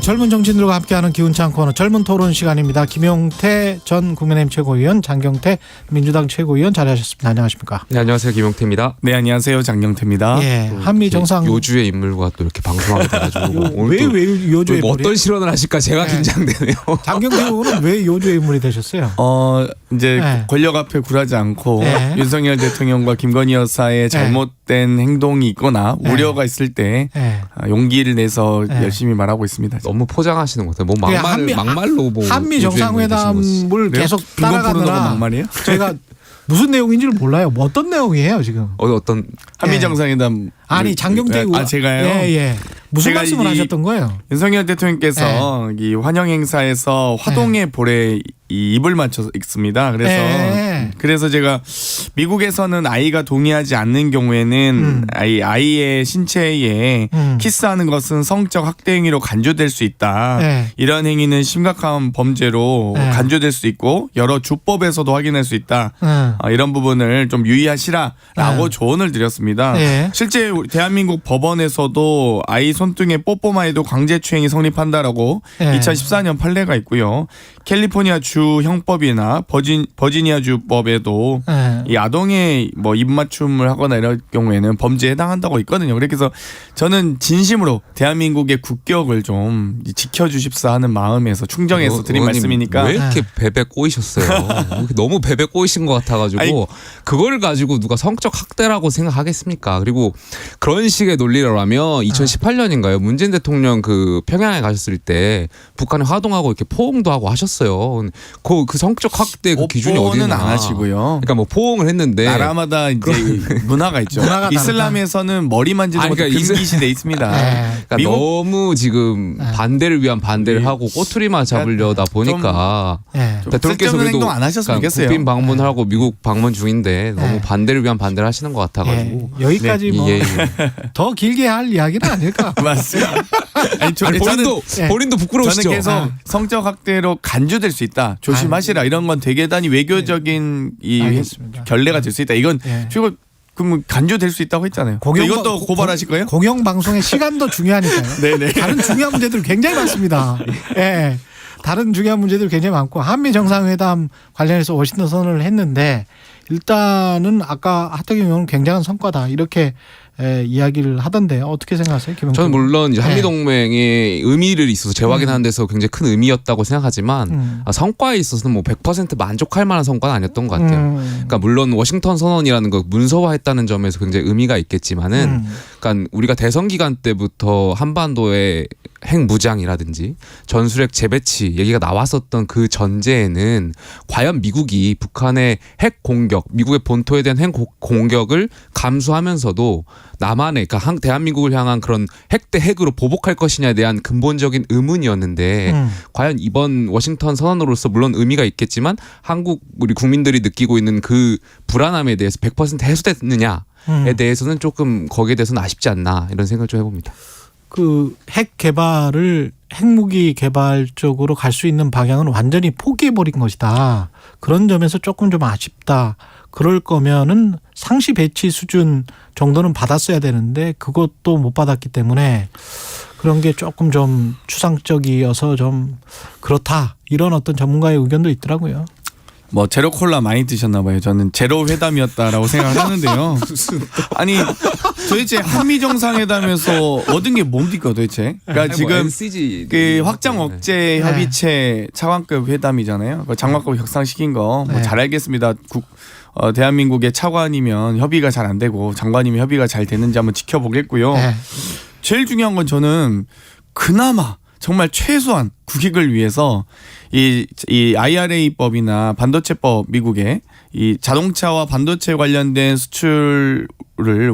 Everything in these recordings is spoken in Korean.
젊은 정치인들과 함께하는 기운찬 코너 젊은 토론 시간입니다. 김용태 전 국민의힘 최고위원, 장경태 민주당 최고위원 자리하셨습니다. 안녕하십니까? 네, 안녕하세요. 김용태입니다. 네, 안녕하세요. 장경태입니다. 예, 한미 정상 요주의 인물과 또 이렇게 방송하게 돼가지고 오늘 왜 요주의 뭐 인물이? 어떤 실언을 하실까 제가 네. 긴장되네요. 장경태 의원은 왜 요주의 인물이 되셨어요? 이제 네. 권력 앞에 굴하지 않고 네. 윤석열 대통령과 김건희 여사의 잘못된 행동이 있거나 네. 우려가 있을 때 네. 용기를 내서 네. 열심히 말하고 있습니다. 너무 포장하시는 것 같아요. 뭐 막말로 뭐 한미 요주의 인물이 되신 거지. 정상회담을 계속 불법 포르노가 따라가느라 막말이에요? 제가 무슨 내용인지를 몰라요. 뭐 어떤 내용이에요 지금? 어떤 한미 예. 정상회담 아니 장경태 의원. 제가요? 예. 무슨 제가 말씀을 이- 하셨던 거예요? 윤석열 대통령께서 이 환영 행사에서 화동의 볼에 이 입을 맞춰서 있습니다. 그래서 제가 미국에서는 아이가 동의하지 않는 경우에는 아이의 신체에 키스하는 것은 성적 학대 행위로 간주될 수 있다. 네. 이런 행위는 심각한 범죄로 네. 간주될 수 있고 여러 주법에서도 확인할 수 있다. 이런 부분을 좀 유의하시라라고 조언을 드렸습니다. 네. 실제 우리 대한민국 법원에서도 아이 손등에 뽀뽀만 해도 강제추행이 성립한다라고 네. 2014년 판례가 있고요. 캘리포니아 주 형법이나 버지니아 주법에도 이 아동의 뭐 입맞춤을 하거나 이런 경우에는 범죄에 해당한다고 있거든요. 그래서 저는 진심으로 대한민국의 국격을 좀 지켜주십사 하는 마음에서 충정해서 드린 의원님 말씀이니까. 왜 이렇게 베베 꼬이셨어요? 너무 베베 꼬이신 것 같아가지고 아니, 그걸 가지고 누가 성적 학대라고 생각하겠습니까? 그리고 그런 식의 논리라면 2018년인가요? 문재인 대통령 그 평양에 가셨을 때 북한에 화동하고 이렇게 포옹도 하고 하셨어요. 그 성적 학대 그 기준이 어디 뽀뽀는 있나? 안 하시고요. 그러니까 뭐 포옹을 했는데 나라마다 이제 문화가 있죠. 문화가 이슬람에서는 머리 만지는 것도 그러니까 금기시돼 있습니다. 그러니까 너무 지금 반대를 위한 반대를 하고 꼬투리만 잡으려다 보니까 대통령께서 쓸데없는 그래도 행동 안 하셨으면 좋겠어요. 국빈 방문하고 미국 방문 중인데 너무 반대를 위한 반대를 하시는 것 같아가지고 여기까지 네. 뭐 예. 더 길게 할 이야기는 아닐까? 맞습니다. 아니, 아니, 본인도 부끄러우시죠? 저는 계속 성적 학대로 간주될 수 있다. 조심하시라. 이런 건 대개단이 외교적인 이 알겠습니다. 결례가 될 수 있다. 이건 예. 이거 그럼 간주될 수 있다고 했잖아요. 이것도 고발하실 거예요? 공영 방송의 시간도 중요하니까요. 네네. 다른 중요한 문제들 굉장히 많습니다. 예. 다른 중요한 문제들 굉장히 많고 한미 정상회담 관련해서 워싱턴 선언을 했는데 일단은 아까 하태경 의원은 굉장한 성과다 이렇게 이야기를 하던데 어떻게 생각하세요, 김영태? 저는 물론 이제 한미 네. 동맹의 의미를 있어서 재확인하는 데서 굉장히 큰 의미였다고 생각하지만 성과에 있어서는 뭐 100% 만족할 만한 성과는 아니었던 것 같아요. 그러니까 물론 워싱턴 선언이라는 거 문서화했다는 점에서 굉장히 의미가 있겠지만은, 그러니까 우리가 대선 기간 때부터 한반도의 핵 무장이라든지 전술핵 재배치 얘기가 나왔었던 그 전제에는 과연 미국이 북한의 핵 공격, 미국의 본토에 대한 핵 공격을 감수하면서도 남한의, 그러니까 대한민국을 향한 그런 핵 대 핵으로 보복할 것이냐에 대한 근본적인 의문이었는데 과연 이번 워싱턴 선언으로서 물론 의미가 있겠지만 한국 우리 국민들이 느끼고 있는 그 불안함에 대해서 100% 해소됐느냐에 대해서는 조금 거기에 대해서는 아쉽지 않나 이런 생각을 좀 해봅니다. 그 핵 개발을 핵무기 개발 쪽으로 갈 수 있는 방향은 완전히 포기해버린 것이다. 그런 점에서 조금 좀 아쉽다. 그럴 거면은 상시 배치 수준 정도는 받았어야 되는데 그것도 못 받았기 때문에 그런 게 조금 좀 추상적이어서 좀 그렇다. 이런 어떤 전문가의 의견도 있더라고요. 뭐 제로 콜라 많이 드셨나 봐요. 저는 제로 회담이었다라고 생각을 하는데요. 아니 도대체 한미 정상회담에서 얻은 게 뭡니까 도대체? 그러니까 지금 NCG 그 확장 억제 네. 협의체 차관급 회담이잖아요. 그 장관급 격상시킨 거 뭐 네. 잘 알겠습니다. 대한민국의 차관이면 협의가 잘 안 되고 장관이면 협의가 잘 되는지 한번 지켜보겠고요. 네. 제일 중요한 건 저는 그나마 정말 최소한 국익을 위해서 이 IRA법이나 반도체법 미국의 이 자동차와 반도체 관련된 수출을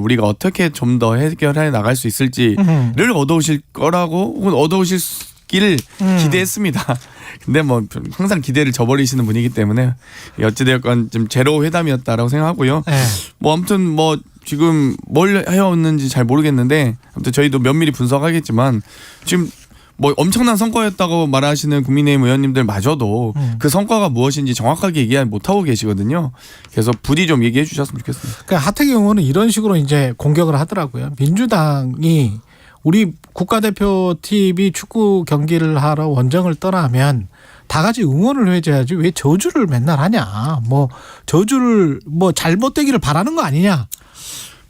우리가 어떻게 좀 더 해결해 나갈 수 있을지를 얻어오실 거라고 혹은 얻어오실기를 기대했습니다. 근데 뭐 항상 기대를 저버리시는 분이기 때문에 어찌되었건 좀 제로 회담이었다라고 생각하고요. 네. 뭐 아무튼 뭐 지금 뭘 해왔는지 잘 모르겠는데 아무튼 저희도 면밀히 분석하겠지만 지금 뭐 엄청난 성과였다고 말하시는 국민의힘 의원님들마저도 그 성과가 무엇인지 정확하게 얘기 못하고 계시거든요. 그래서 부디 좀 얘기해 주셨으면 좋겠습니다. 그러니까 하태경 의원은 이런 식으로 이제 공격을 하더라고요. 민주당이 우리 국가대표팀이 축구 경기를 하러 원정을 떠나면 다 같이 응원을 해줘야지 왜 저주를 맨날 하냐. 뭐 저주를 뭐 잘못되기를 바라는 거 아니냐.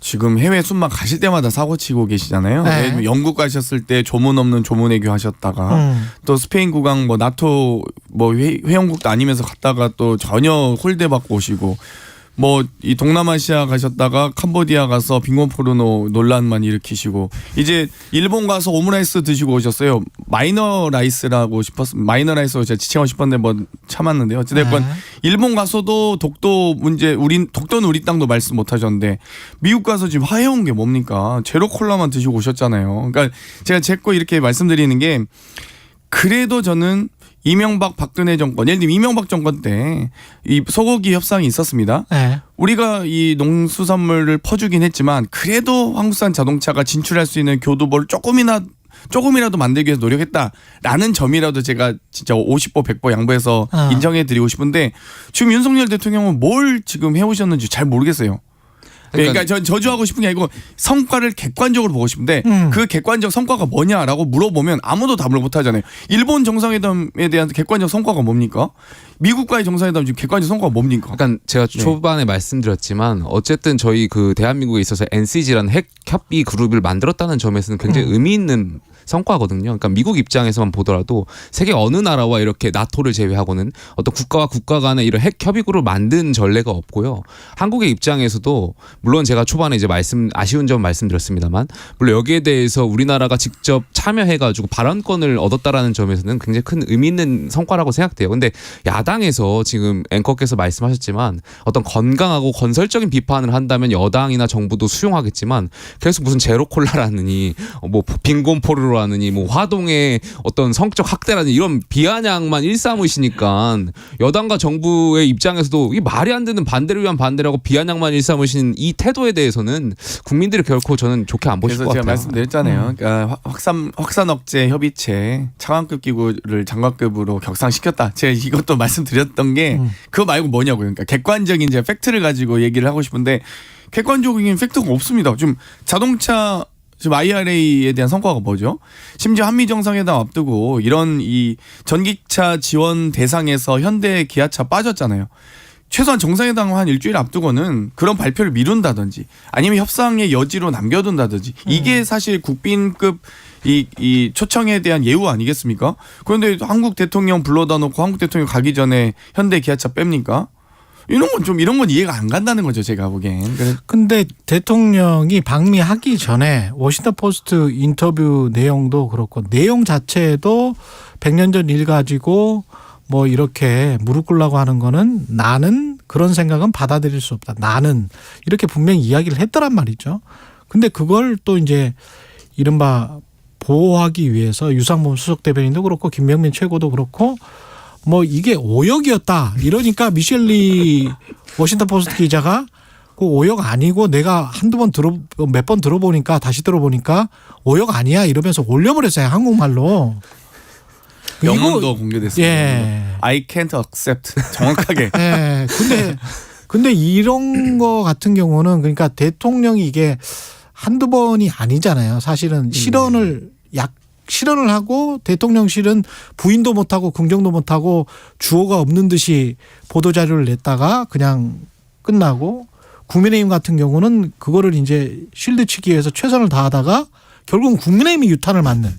지금 해외 순방 가실 때마다 사고 치고 계시잖아요. 네. 예를 들면 영국 가셨을 때 조문 없는 조문외교 하셨다가 또 스페인 국왕 뭐 나토 뭐 회원국도 아니면서 갔다가 또 전혀 홀대 받고 오시고 뭐 이 동남아시아 가셨다가 캄보디아 가서 빈곤 포르노 논란만 일으키시고 이제 일본 가서 오므라이스 드시고 오셨어요. 마이너 라이스라고 마이너 라이스로 제가 지칭하고 싶었는데 뭐 참았는데요. 어찌됐건 일본 가서도 독도 문제 독도는 우리 땅도 말씀 못 하셨는데 미국 가서 지금 하해온 게 뭡니까? 제로 콜라만 드시고 오셨잖아요. 그러니까 제가 제 거 이렇게 말씀드리는 게 그래도 저는 이명박 박근혜 정권, 예를 들면 이명박 정권 때 이 소고기 협상이 있었습니다. 네. 우리가 이 농수산물을 퍼주긴 했지만 그래도 한국산 자동차가 진출할 수 있는 교두보를 조금이라도 만들기 위해서 노력했다라는 점이라도 제가 진짜 50보 100보 양보해서 인정해드리고 싶은데 지금 윤석열 대통령은 뭘 지금 해오셨는지 잘 모르겠어요. 그러니까 전 저주하고 싶은 게 아니고 성과를 객관적으로 보고 싶은데 그 객관적 성과가 뭐냐라고 물어보면 아무도 답을 못 하잖아요. 일본 정상회담에 대한 객관적 성과가 뭡니까? 미국과의 정상회담 지금 객관적 성과가 뭡니까? 그러니까 제가 초반에 말씀드렸지만 어쨌든 저희 그 대한민국에 있어서 NCG라는 핵 협의 그룹을 만들었다는 점에서는 굉장히 의미 있는 성과거든요. 그러니까 미국 입장에서만 보더라도 세계 어느 나라와 이렇게 나토를 제외하고는 어떤 국가와 국가 간의 이런 핵 협의구를 만든 전례가 없고요. 한국의 입장에서도 물론 제가 초반에 이제 아쉬운 점 말씀드렸습니다만 물론 여기에 대해서 우리나라가 직접 참여해가지고 발언권을 얻었다라는 점에서는 굉장히 큰 의미 있는 성과라고 생각돼요. 근데 야당에서 지금 앵커께서 말씀하셨지만 어떤 건강하고 건설적인 비판을 한다면 여당이나 정부도 수용하겠지만 계속 무슨 제로콜라라느니 뭐 빈곤포르로 하느니 뭐 화동의 어떤 성적 학대라는 이런 비아냥만 일삼으시니까 여당과 정부의 입장에서도 이 말이 안 되는 반대를 위한 반대라고 비아냥만 일삼으신 이 태도에 대해서는 국민들이 결코 저는 좋게 안 보실 것 같아요. 그래서 제가 말씀드렸잖아요. 그러니까 확산 억제 협의체 차관급 기구를 장관급으로 격상시켰다. 제가 이것도 말씀드렸던 게 그거 말고 뭐냐고요. 그러니까 객관적인 이제 팩트를 가지고 얘기를 하고 싶은데 객관적인 팩트가 없습니다. 지금 자동차 지금 IRA에 대한 성과가 뭐죠? 심지어 한미 정상회담 앞두고 이런 이 전기차 지원 대상에서 현대 기아차 빠졌잖아요. 최소한 정상회담 한 일주일 앞두고는 그런 발표를 미룬다든지 아니면 협상의 여지로 남겨둔다든지 이게 사실 국빈급 이 초청에 대한 예우 아니겠습니까? 그런데 한국 대통령 불러다 놓고 한국 대통령 가기 전에 현대 기아차 뺍니까? 이런 건 이해가 안 간다는 거죠, 제가 보기엔. 근데 대통령이 방미하기 전에 워싱턴 포스트 인터뷰 내용도 그렇고 내용 자체도 100년 전 일 가지고 뭐 이렇게 무릎 꿇라고 하는 거는 나는 그런 생각은 받아들일 수 없다. 나는 이렇게 분명히 이야기를 했더란 말이죠. 근데 그걸 또 이제 이른바 보호하기 위해서 유상범 수석 대변인도 그렇고 김명민 최고도 그렇고 뭐 이게 오역이었다. 이러니까 미셸리 워싱턴 포스트 기자가 그 오역 아니고 내가 몇 번 들어보니까 다시 들어보니까 오역 아니야 이러면서 올려버렸어요. 한국말로. 영문도 공개됐습니다. 예. I can't accept. 정확하게. 예. 근데 이런 거 같은 경우는 그러니까 대통령이 이게 한두 번이 아니잖아요. 사실은 실언을 하고 대통령실은 부인도 못하고 긍정도 못하고 주어가 없는 듯이 보도자료를 냈다가 그냥 끝나고 국민의힘 같은 경우는 그거를 이제 실드 치기 위해서 최선을 다하다가 결국은 국민의힘이 유탄을 맞는.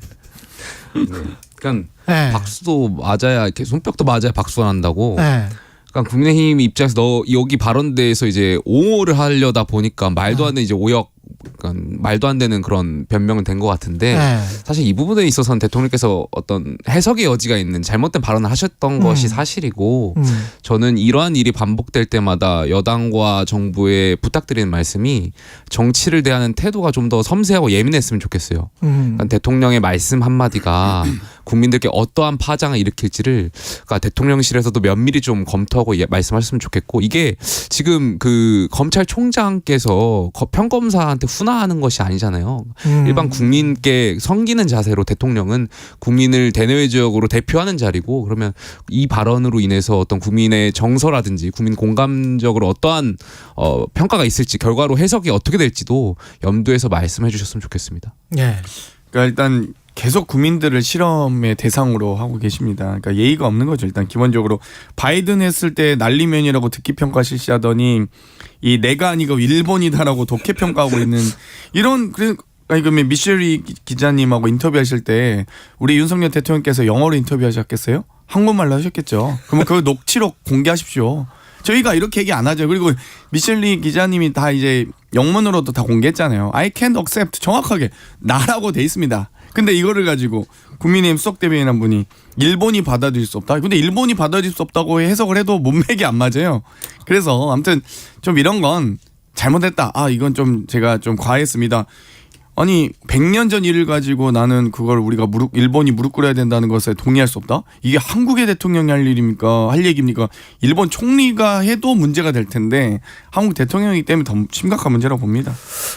그러니까 네. 박수도 맞아야 이렇게 손뼉도 맞아야 박수가 난다고. 네. 그러니까 국민의힘 입장에서 너 여기 발언대에서 이제 옹호를 하려다 보니까 말도 안 되는 이제 오역, 그러니까 말도 안 되는 그런 변명은 된 것 같은데 사실 이 부분에 있어서는 대통령께서 어떤 해석의 여지가 있는 잘못된 발언을 하셨던 것이 사실이고 저는 이러한 일이 반복될 때마다 여당과 정부에 부탁드리는 말씀이 정치를 대하는 태도가 좀 더 섬세하고 예민했으면 좋겠어요. 그러니까 대통령의 말씀 한마디가 국민들께 어떠한 파장을 일으킬지를 그러니까 대통령실에서도 면밀히 좀 검토하고 말씀하셨으면 좋겠고 이게 지금 그 검찰총장께서 평검사한테 훈화하는 것이 아니잖아요. 일반 국민께 섬기는 자세로 대통령은 국민을 대내외적으로 대표하는 자리고 그러면 이 발언으로 인해서 어떤 국민의 정서라든지 국민 공감적으로 어떠한 평가가 있을지 결과로 해석이 어떻게 될지도 염두에서 말씀해 주셨으면 좋겠습니다. 네. 그러니까 일단 계속 국민들을 실험의 대상으로 하고 계십니다. 그러니까 예의가 없는 거죠. 일단 기본적으로 바이든 했을 때 난리면이라고 듣기 평가 실시하더니 이 내가 아니고 일본이다라고 독해 평가하고 있는 이런 아니 그러면 미셸리 기자님하고 인터뷰하실 때 우리 윤석열 대통령께서 영어로 인터뷰하셨겠어요? 한국말로 하셨겠죠. 그러면 그 녹취록 공개하십시오. 저희가 이렇게 얘기 안 하죠. 그리고 미셸리 기자님이 다 이제 영문으로도 다 공개했잖아요. I can't accept 정확하게 나라고 돼 있습니다. 근데 이거를 가지고 국민의힘 수석 대변인 분이 일본이 받아들일 수 없다. 근데 일본이 받아들일 수 없다고 해석을 해도 문맥이 안 맞아요. 그래서 아무튼 좀 이런 건 잘못했다. 이건 좀 제가 좀 과했습니다. 아니 100년 전 일을 가지고 나는 그걸 우리가 일본이 무릎 꿇어야 된다는 것에 동의할 수 없다? 이게 한국의 대통령이 할 일입니까? 할 얘기입니까? 일본 총리가 해도 문제가 될 텐데 한국 대통령이기 때문에 더 심각한 문제라고 봅니다.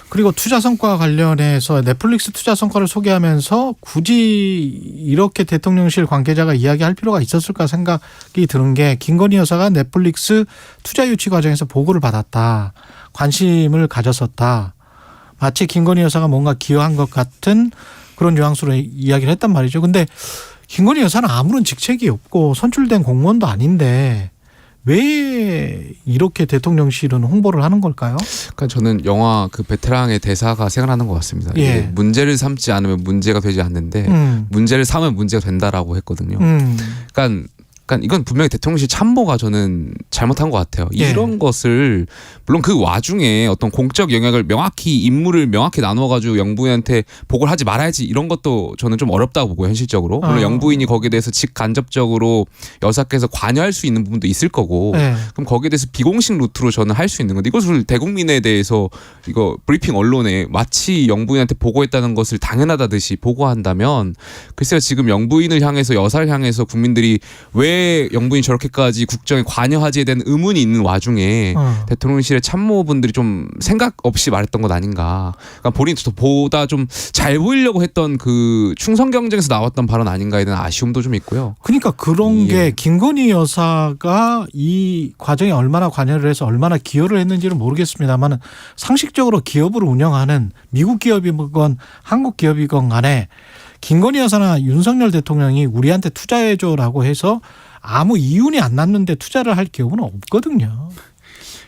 그리고 투자 성과 관련해서 넷플릭스 투자 성과를 소개하면서 굳이 이렇게 대통령실 관계자가 이야기할 필요가 있었을까 생각이 드는 게 김건희 여사가 넷플릭스 투자 유치 과정에서 보고를 받았다. 관심을 가졌었다. 마치 김건희 여사가 뭔가 기여한 것 같은 그런 뉘앙스로 이야기를 했단 말이죠. 근데 김건희 여사는 아무런 직책이 없고 선출된 공무원도 아닌데 왜 이렇게 대통령실은 홍보를 하는 걸까요? 그러니까 저는 영화 그 베테랑의 대사가 생각나는 것 같습니다. 예. 이게 문제를 삼지 않으면 문제가 되지 않는데 문제를 삼으면 문제가 된다라고 했거든요. 그러니까 이건 분명히 대통령실 참모가 저는 잘못한 것 같아요. 예. 이런 것을 물론 그 와중에 어떤 공적 영역을 명확히 임무를 명확히 나눠가지고 영부인한테 보고를 하지 말아야지 이런 것도 저는 좀 어렵다고 보고요. 현실적으로. 물론 영부인이 거기에 대해서 직간접적으로 여사께서 관여할 수 있는 부분도 있을 거고 네. 그럼 거기에 대해서 비공식 루트로 저는 할 수 있는 건데 이것을 대국민에 대해서 이거 브리핑 언론에 마치 영부인한테 보고했다는 것을 당연하다듯이 보고한다면 글쎄요 지금 영부인을 향해서 여사를 향해서 국민들이 왜 영부인이 저렇게까지 국정에 관여하지에 대한 의문이 있는 와중에 대통령실의 참모분들이 좀 생각 없이 말했던 것 아닌가. 그러니까 본인이 보다 좀 잘 보이려고 했던 그 충성 경쟁에서 나왔던 발언 아닌가에 대한 아쉬움도 좀 있고요. 그러니까 그런 예. 게 김건희 여사가 이 과정에 얼마나 관여를 해서 얼마나 기여를 했는지는 모르겠습니다만 상식적으로 기업을 운영하는 미국 기업이건 한국 기업이건 간에 김건희 여사나 윤석열 대통령이 우리한테 투자해줘라고 해서 아무 이윤이 안 났는데 투자를 할 기업은 없거든요.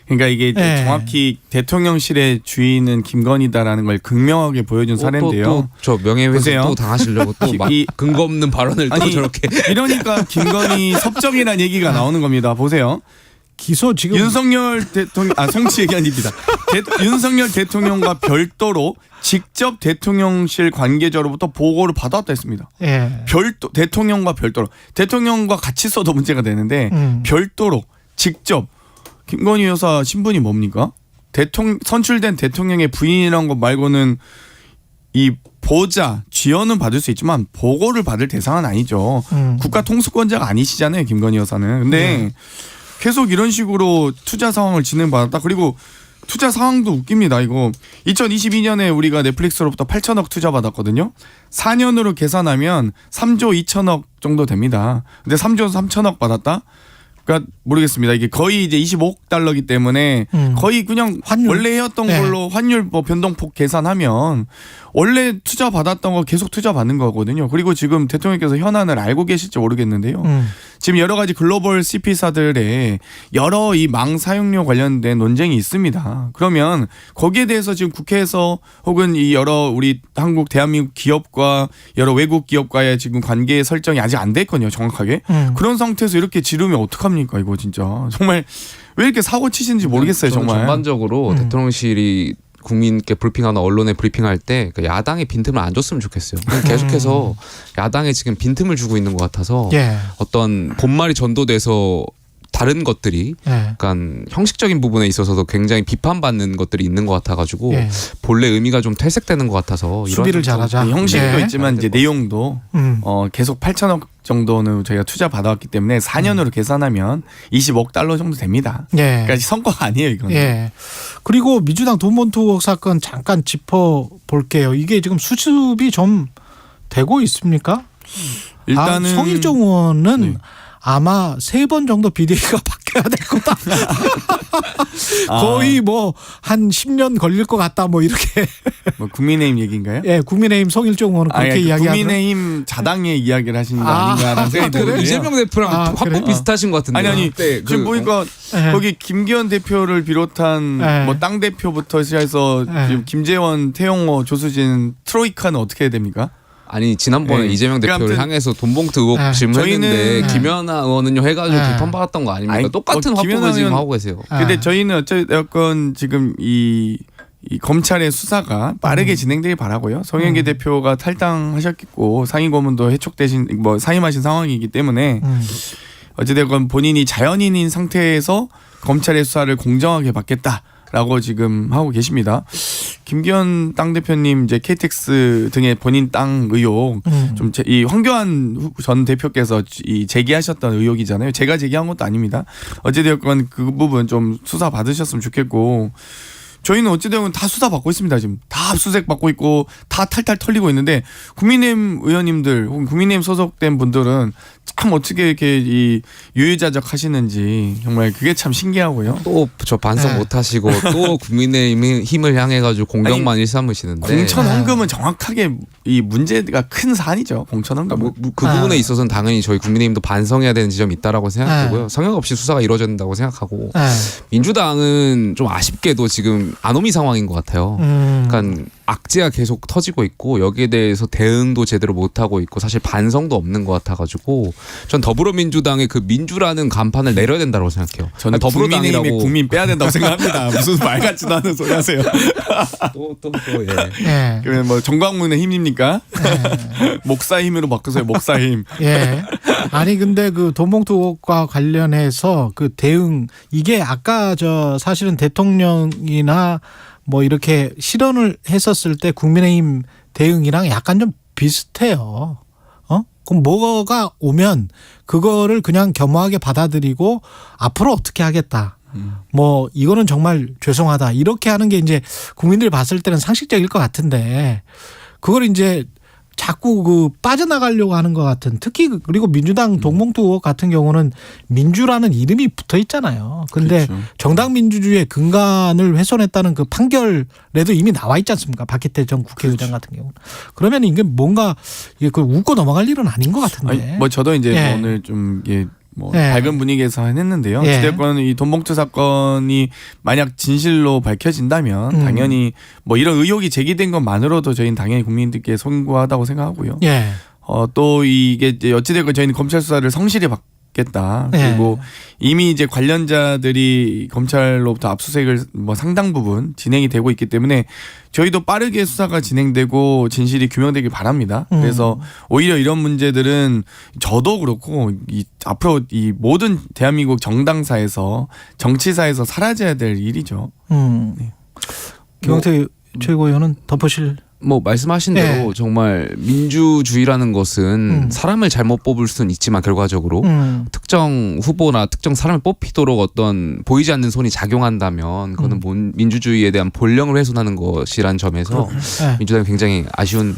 그러니까 이게 네. 정확히 대통령실의 주인은 김건희다라는 걸 극명하게 보여준 사례인데요. 또 저 명예훼손 보세요. 또 당하시려고 또 막 근거 없는 발언을 또 아니, 저렇게. 이러니까 김건희 섭정이라는 얘기가 나오는 겁니다. 보세요. 기소 지금 윤석열 대통령 성취 얘기 아닙니다. 윤석열 대통령과 별도로 직접 대통령실 관계자로부터 보고를 받았다 했습니다. 예. 대통령과 별도로 대통령과 같이 써도 문제가 되는데 별도로 직접 김건희 여사 신분이 뭡니까? 선출된 대통령의 부인이라는 것 말고는 이 보좌, 지원은 받을 수 있지만 보고를 받을 대상은 아니죠. 국가 통수권자가 아니시잖아요, 김건희 여사는. 근데 계속 이런 식으로 투자 상황을 진행받았다. 그리고 투자 상황도 웃깁니다. 이거 2022년에 우리가 넷플릭스로부터 8천억 투자 받았거든요. 4년으로 계산하면 3조 2천억 정도 됩니다. 근데 3조 3천억 받았다? 그러니까 모르겠습니다. 이게 거의 이제 25억 달러기 때문에 거의 그냥 환율. 원래 해왔던 네. 걸로 환율 뭐 변동폭 계산하면 원래 투자 받았던 거 계속 투자 받는 거거든요. 그리고 지금 대통령께서 현안을 알고 계실지 모르겠는데요. 지금 여러 가지 글로벌 CP사들의 여러 이 망 사용료 관련된 논쟁이 있습니다. 그러면 거기에 대해서 지금 국회에서 혹은 이 여러 우리 한국 대한민국 기업과 여러 외국 기업과의 지금 관계 설정이 아직 안 됐거든요. 정확하게. 그런 상태에서 이렇게 지르면 어떡합니까 이거 진짜. 정말 왜 이렇게 사고 치시는지 모르겠어요. 저는 정말. 전반적으로 대통령실이 국민께 브리핑하나 언론에 브리핑할 때 야당의 빈틈을 안 줬으면 좋겠어요. 계속해서 야당에 지금 빈틈을 주고 있는 것 같아서 예. 어떤 본말이 전도돼서 다른 것들이 예. 약간 형식적인 부분에 있어서도 굉장히 비판받는 것들이 있는 것 같아가지고 예. 본래 의미가 좀 퇴색되는 것 같아서 수비를 잘하자. 형식도 예. 있지만 이제 내용도 계속 8천억 정도는 저희가 투자 받아왔기 때문에 4년으로 계산하면 20억 달러 정도 됩니다. 예. 그러니까 성과가 아니에요 이건. 예. 그리고 민주당 돈봉투 의혹 사건 잠깐 짚어 볼게요. 이게 지금 수습이 좀 되고 있습니까? 일단은 성일종 의원은 네. 아마 3번 정도 비대위가 바뀌었을 해야 될 거다. 아. 거의 뭐 한 10년 걸릴 것 같다 뭐 이렇게. 뭐 국민의힘 얘기인가요? 예, 국민의힘 송일종 의원은 그렇게 아니, 이야기하더라고요. 국민의힘 자당의 이야기를 하시는 거 아닌가라는 생각이 그래요? 들거든요. 이재명 대표랑 그래? 화법 비슷하신 것 같은데. 아니 네, 지금 보니까 예. 거기 김기현 대표를 비롯한 예. 뭐 땅 대표부터 시작해서 예. 지금 김재원, 태용호, 조수진 트로이카는 어떻게 해야 됩니까? 아니 지난번에 네. 이재명 대표를 아무튼- 향해서 돈봉투 의혹 네. 질문했는데 저희는- 김연아 의원은요 해가지고 네. 비판받았던 거 아닙니까? 아니, 똑같은 뭐 김연아 화법을 지금 의원- 하고 계세요. 근데 저희는 어쨌건 지금 이 검찰의 수사가 빠르게 진행되길 바라고요. 송영길 대표가 탈당하셨겠고 상임 고문도 해촉되신 뭐 사임하신 상황이기 때문에 어찌됐건 본인이 자연인인 상태에서 검찰의 수사를 공정하게 받겠다라고 지금 하고 계십니다. 김기현 땅 대표님 이제 KTX 등의 본인 땅 의혹 좀 이 황교안 전 대표께서 이 제기하셨던 의혹이잖아요. 제가 제기한 것도 아닙니다. 어찌되었건 그 부분 좀 수사 받으셨으면 좋겠고 저희는 어찌되건 다 수사 받고 있습니다. 지금 다 압수수색 받고 있고 다 탈탈 털리고 있는데 국민의힘 의원님들 혹은 국민의힘 소속된 분들은 참 어떻게 이렇게 이 유유자적 하시는지 정말 그게 참 신기하고요. 또 저 반성 네. 못하시고 또 국민의힘 힘을 향해가지고 공격만 일삼으시는데 공천 헌금은 정확하게 이 문제가 큰 사안이죠. 공천 헌금은. 그 부분에 있어서는 당연히 저희 국민의힘도 반성해야 되는 지점이 있다라고 생각하고요. 성역 없이 수사가 이루어져야 된다고 생각하고 네. 민주당은 좀 아쉽게도 지금 아노미 상황인 것 같아요. 그러니까 악재가 계속 터지고 있고 여기에 대해서 대응도 제대로 못하고 있고 사실 반성도 없는 것 같아가지고 전 더불어민주당의 그 민주라는 간판을 내려야 된다고 생각해요. 저는 국민의힘의 국민 빼야 된다고 생각합니다. 무슨 말 같지도 않은 소리 하세요. 또 예. 예. 그러면 뭐 정광훈의 힘입니까? 목사 힘으로 바꾸세요. 목사 힘. 예. 아니 근데 그 돈봉투 의혹과 관련해서 그 대응 이게 아까 저 사실은 대통령이나 뭐 이렇게 실언을 했었을 때 국민의힘 대응이랑 약간 좀 비슷해요. 그럼 뭐가 오면 그거를 그냥 겸허하게 받아들이고 앞으로 어떻게 하겠다. 뭐 이거는 정말 죄송하다. 이렇게 하는 게 이제 국민들이 봤을 때는 상식적일 것 같은데 그걸 이제 자꾸 그 빠져나가려고 하는 것 같은 특히 그리고 민주당 돈봉투 의혹 같은 경우는 민주라는 이름이 붙어 있잖아요. 근데 그렇죠. 정당 민주주의의 근간을 훼손했다는 그 판결에도 이미 나와 있지 않습니까? 박기태 전 국회의장 같은 경우는. 그러면 이게 뭔가 이게 그 웃고 넘어갈 일은 아닌 것 같은데. 아니, 뭐 저도 이제 예. 오늘 좀 이게 뭐 예. 밝은 분위기에서 했는데요. 예. 어쨌건 이 돈봉투 사건이 만약 진실로 밝혀진다면 당연히 뭐 이런 의혹이 제기된 것만으로도 저희는 당연히 국민들께 송구하다고 생각하고요. 예. 또 이게 이제 어찌됐건 저희는 검찰 수사를 성실히 받겠다. 예. 그리고 이미 이제 관련자들이 검찰로부터 압수수색을 뭐 상당 부분 진행이 되고 있기 때문에 저희도 빠르게 수사가 진행되고 진실이 규명되길 바랍니다. 그래서 오히려 이런 문제들은 저도 그렇고 앞으로 이 모든 대한민국 정당사에서 정치사에서 사라져야 될 일이죠. 김용태 최고위원은 덮으실. 뭐 말씀하신 대로 정말 민주주의라는 것은 사람을 잘못 뽑을 수는 있지만 결과적으로 특정 후보나 특정 사람을 뽑히도록 어떤 보이지 않는 손이 작용한다면 그거는 민주주의에 대한 본령을 훼손하는 것이란 점에서 민주당이 굉장히 아쉬운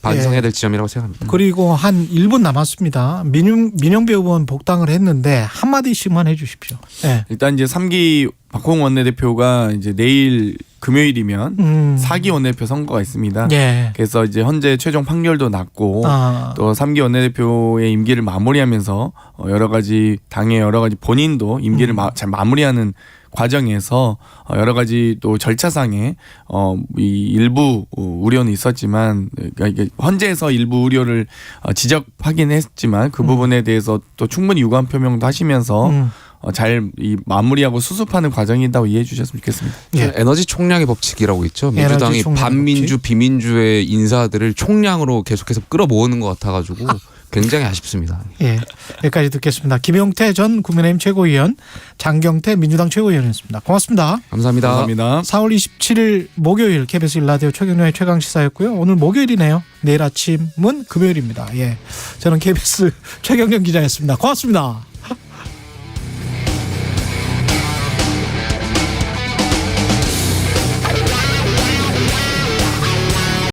반성해야 될 지점이라고 생각합니다. 그리고 한 1분 남았습니다. 민영배 의원 복당을 했는데 한마디씩만 해 주십시오. 네. 일단 이제 3기 박홍 원내대표가 이제 내일 금요일이면 4기 원내대표 선거가 있습니다. 예. 그래서 이제 현재 최종 판결도 났고 또 3기 원내대표의 임기를 마무리하면서 여러 가지 당의 여러 가지 본인도 임기를 잘 마무리하는 과정에서 여러 가지 또 절차상에 이 일부 우려는 있었지만 그러니까 이게 헌재에서 일부 우려를 지적하긴 했지만 그 부분에 대해서 또 충분히 유감 표명도 하시면서 잘 이 마무리하고 수습하는 과정이라고 이해해 주셨으면 좋겠습니다. 예. 에너지 총량의 법칙이라고 있죠. 에너지 민주당이 총량의 반민주 법칙? 비민주의 인사들을 총량으로 계속해서 끌어모으는 것 같아가지고 굉장히 아쉽습니다. 예. 여기까지 듣겠습니다. 김용태 전 국민의힘 최고위원, 장경태 민주당 최고위원이었습니다. 고맙습니다. 감사합니다. 감사합니다. 4월 27일 목요일 KBS 1라디오 최경영의 최강시사였고요. 오늘 목요일이네요. 내일 아침은 금요일입니다. 예. 저는 KBS 최경영 기자였습니다. 고맙습니다.